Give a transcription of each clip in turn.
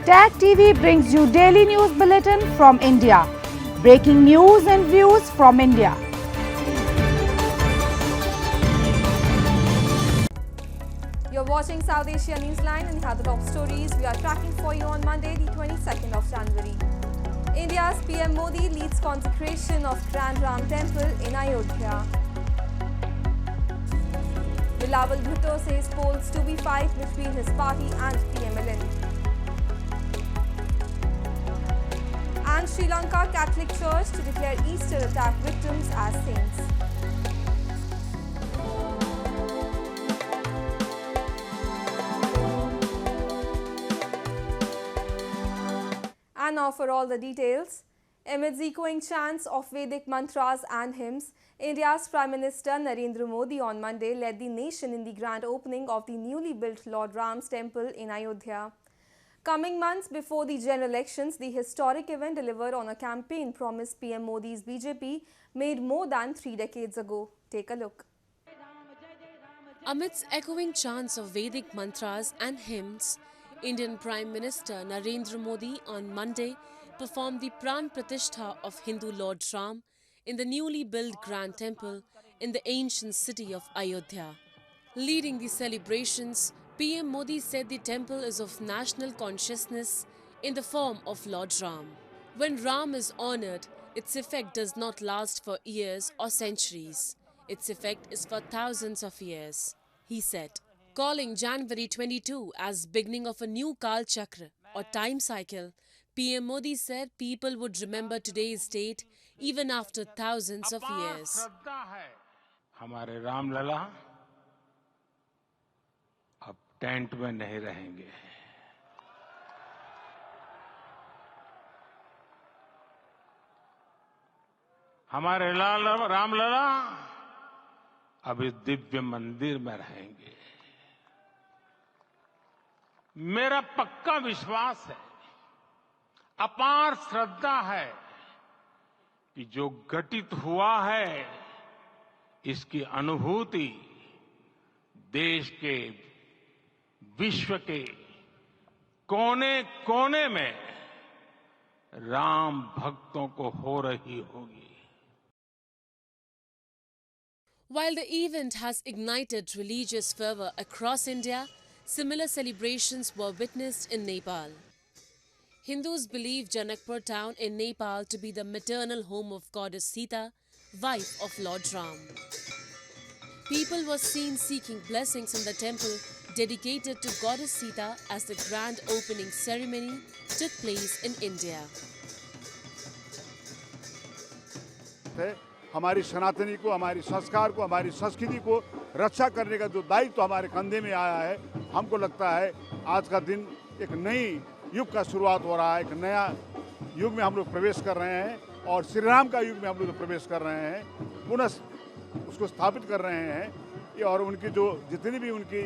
Tag TV brings you daily news bulletin from India. Breaking news and views from India. You're watching South Asia Newsline and here are the top stories we are tracking for you on Monday, the 22nd of January. India's PM Modi leads consecration of Grand Ram Temple in Ayodhya. Bilawal Bhutto says polls to be fight between his party and PMLN. And Sri Lanka Catholic Church to declare Easter attack victims as saints. And now for all the details. Amidst echoing chants of Vedic mantras and hymns, India's Prime Minister Narendra Modi on Monday led the nation in the grand opening of the newly built Lord Ram's temple in Ayodhya. Coming months before the general elections, the historic event delivered on a campaign promise PM Modi's BJP made more than 3 decades ago. Take a look. Amidst echoing chants of Vedic mantras and hymns, Indian Prime Minister Narendra Modi on Monday performed the Pran Pratishtha of Hindu Lord Ram in the newly built Grand Temple in the ancient city of Ayodhya. Leading the celebrations, PM Modi said the temple is of national consciousness in the form of Lord Ram. When Ram is honoured, its effect does not last for years or centuries. Its effect is for thousands of years, he said. Calling January 22 as beginning of a new Kal Chakra or time cycle, PM Modi said people would remember today's date even after thousands of years. हमारे रामलला अब tent में नहीं रहेंगे। हमारे रामलला अब इस दिव्य मंदिर में रहेंगे। मेरा पक्का विश्वास है, अपार श्रद्धा है कि जो घटित हुआ है इसकी अनुभूति देश के, विश्व के कोने-कोने में राम भक्तों को हो रही होगी. While the event has ignited religious fervor across India, similar celebrations were witnessed in Nepal. Hindus believe Janakpur town in Nepal to be the maternal home of goddess Sita, wife of Lord Ram. People were seen seeking blessings in the temple dedicated to goddess Sita as the grand opening ceremony took place in India. हमारी सनातनी को, हमारी संस्कार को, हमारी संस्कृति को रक्षा करने का जो दायित्व हमारे कंधे में आया है, हमको लगता है आज का दिन एक नई युग का शुरुआत हो रहा है। एक नया युग में हम लोग प्रवेश कर रहे हैं और श्री राम का युग में हम लोग प्रवेश कर रहे हैं, पुनः उसको स्थापित कर रहे हैं। और उनकी जो जितनी भी उनकी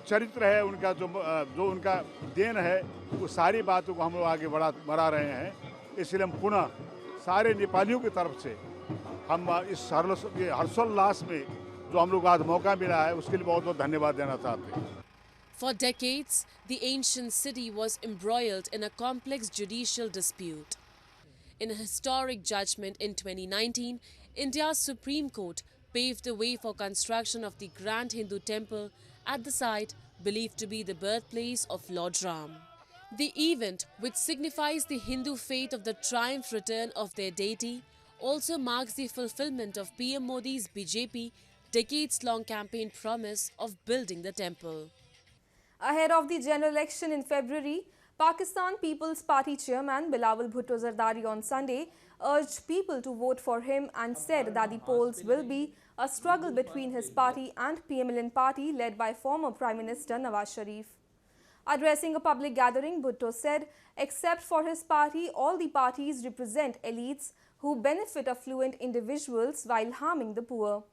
चरित्र है, उनका जो उनका देन है, वो सारी बातों को हम लोग आगे बढ़ा रहे हैं। इसलिए हम पुनः सारे नेपालियों की तरफ से हम इस हर्षोल्लास में जो हम लोग आज मौका मिला है, उसके लिए बहुत बहुत धन्यवाद देना चाहते हैं। For decades, the ancient city was embroiled in a complex judicial dispute. In a historic judgment in 2019, India's Supreme Court paved the way for construction of the Grand Hindu Temple at the site believed to be the birthplace of Lord Ram. The event, which signifies the Hindu faith of the triumph return of their deity, also marks the fulfillment of PM Modi's BJP decades-long campaign promise of building the temple. Ahead of the general election in February, Pakistan People's Party chairman Bilawal Bhutto Zardari on Sunday urged people to vote for him and said that the polls will be a struggle between his party and PMLN party led by former Prime Minister Nawaz Sharif. Addressing a public gathering, Bhutto said, except for his party, all the parties represent elites who benefit affluent individuals while harming the poor.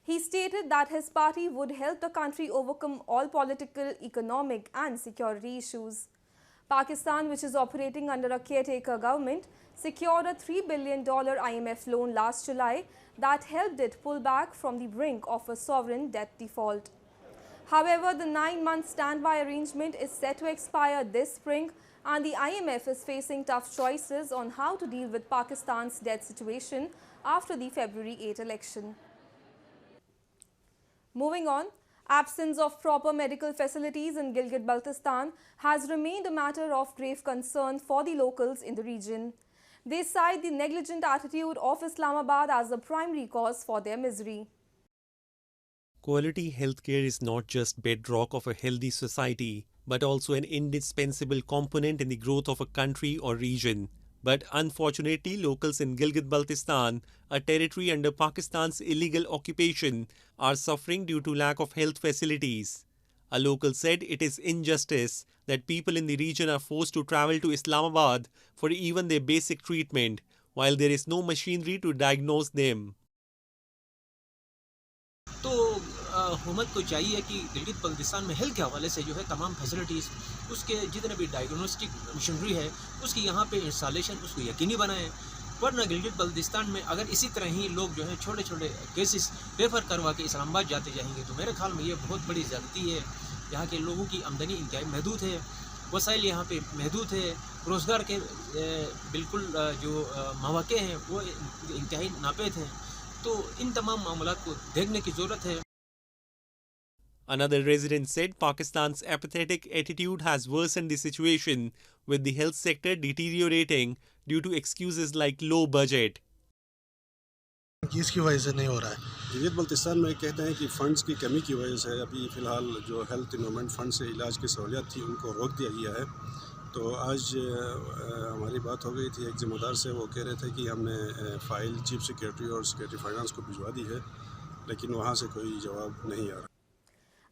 He stated that his party would help the country overcome all political, economic and security issues. Pakistan, which is operating under a caretaker government, secured a $3 billion IMF loan last July that helped it pull back from the brink of a sovereign debt default. However, the 9-month standby arrangement is set to expire this spring, and the IMF is facing tough choices on how to deal with Pakistan's debt situation after the February 8 election. Moving on, absence of proper medical facilities in Gilgit Baltistan has remained a matter of grave concern for the locals in the region. They cite the negligent attitude of Islamabad as the primary cause for their misery. Quality healthcare is not just bedrock of a healthy society, but also an indispensable component in the growth of a country or region. But unfortunately, locals in Gilgit Baltistan, a territory under Pakistan's illegal occupation, are suffering due to lack of health facilities. A local said it is injustice that people in the region are forced to travel to Islamabad for even their basic treatment, while there is no machinery to diagnose them. तो हुकूमत को चाहिए कि गिलगित बल्तिस्तान में health के हवाले से जो है तमाम फैसिलिटीज़, उसके जितने भी डायग्नोस्टिक मशीनरी है उसकी यहाँ पे इंस्टॉलेशन उसको यकीनी बनाएं, वरना गिलगित बल्तिस्तान में अगर इसी तरह ही लोग जो है छोटे छोटे केसेस रेफर करवा के इस्लामाबाद जाते जाएंगे तो मेरे ख्याल में ये बहुत बड़ी ज़्यादती है। यहाँ के लोगों की आमदनी इंतहाई महदूद है, वसाइल यहाँ पे महदूद है, रोज़गार के बिल्कुल जो मौक़े हैं वो इंतहाई नापेद हैं, तो इन तमाम मामलात को देखने की ज़रूरत है। Another resident said Pakistan's apathetic attitude has worsened the situation, with the health sector deteriorating due to excuses like low budget. किसकी वजह से नहीं हो रहा है? गिलगित बल्तिस्तान में कहते हैं कि फ़ंड्स की कमी की वजह से अभी फ़िलहाल जो हेल्थ इन्वायरमेंट फ़ंड से इलाज की सहूलियत थी उनको रोक दिया गया है। तो आज हमारी बात हो गई थी एक ज़िम्मेदार से, वो कह रहे थे कि हमने फ़ाइल चीफ सेक्रेटरी और सेक्रेटरी फाइनेंस को भिजवा दी है, लेकिन वहाँ से कोई जवाब नहीं आ रहा।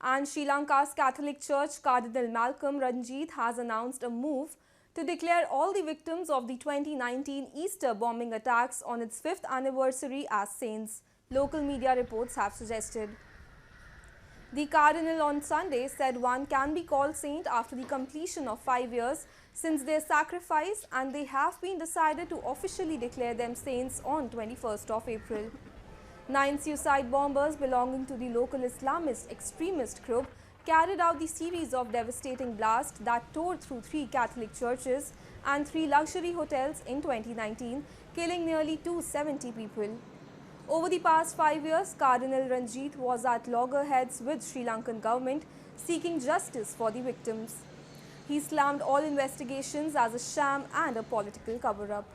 And Sri Lanka's Catholic Church Cardinal Malcolm Ranjit has announced a move to declare all the victims of the 2019 Easter bombing attacks on its 5th anniversary as saints, local media reports have suggested. The Cardinal on Sunday said one can be called saint after the completion of 5 years since their sacrifice, and they have been decided to officially declare them saints on 21st of April. 9 suicide bombers belonging to the local Islamist extremist group carried out the series of devastating blasts that tore through 3 Catholic churches and 3 luxury hotels in 2019, killing nearly 270 people. Over the past 5 years, Cardinal Ranjit was at loggerheads with Sri Lankan government seeking justice for the victims. He slammed all investigations as a sham and a political cover-up.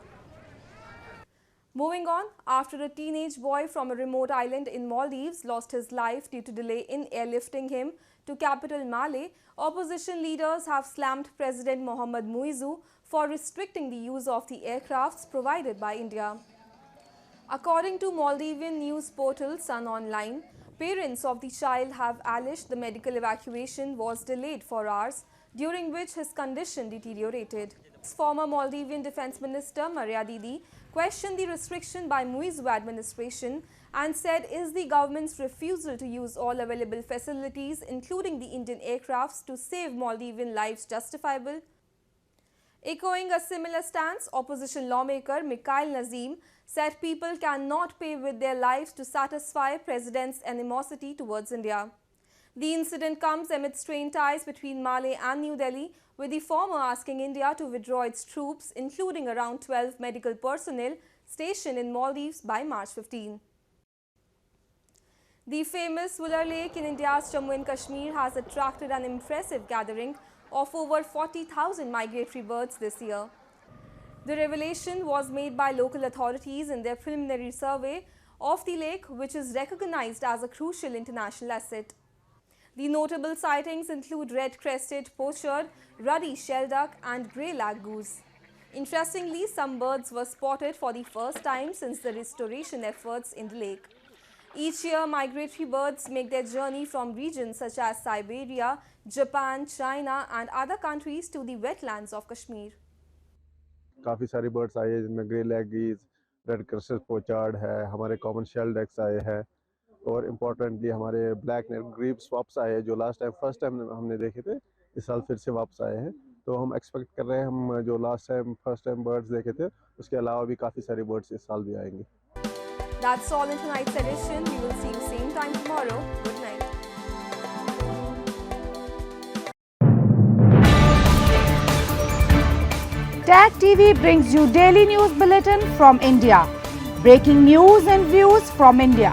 Moving on, after a teenage boy from a remote island in Maldives lost his life due to delay in airlifting him to capital Malé, opposition leaders have slammed President Mohammad Muizzu for restricting the use of the aircrafts provided by India. According to Maldivian news portal Sun Online, parents of the child have alleged the medical evacuation was delayed for hours, during which his condition deteriorated. Former Maldivian Defence Minister Maria Didi questioned the restriction by Muizzu administration and said, is the government's refusal to use all available facilities, including the Indian aircrafts, to save Maldivian lives justifiable? Echoing a similar stance, opposition lawmaker Mikhail Nazim said people cannot pay with their lives to satisfy President's animosity towards India. The incident comes amid strained ties between Malé and New Delhi, with the former asking India to withdraw its troops, including around 12 medical personnel stationed in Maldives by March 15. The famous Wular Lake in India's Jammu and Kashmir has attracted an impressive gathering of over 40,000 migratory birds this year. The revelation was made by local authorities in their preliminary survey of the lake, which is recognized as a crucial international asset. The notable sightings include red-crested pochard, ruddy shelduck and grey lag goose. Interestingly, some birds were spotted for the first time since the restoration efforts in the lake. Each year, migratory birds make their journey from regions such as Siberia, Japan, China and other countries to the wetlands of Kashmir. काफ़ी सारे birds आए हैं जिनमें grey leggings, red crested pochard है, हमारे common शेलडक्स आए हैं और इम्पोर्टेंटली हमारे ब्लैक नेक ग्रीव्स वापस आए हैं जो लास्ट टाइम फर्स्ट टाइम हमने देखे थे, इस साल फिर से वापस आए हैं। तो हम एक्सपेक्ट कर रहे हैं हम जो last time first time birds देखे थे उसके अलावा भी काफ़ी सारे बर्ड्स इस साल भी आएंगे। That's all in tonight's edition. We will see you same time tomorrow. Good night. Tag TV brings you daily news bulletin from India. Breaking news and views from India.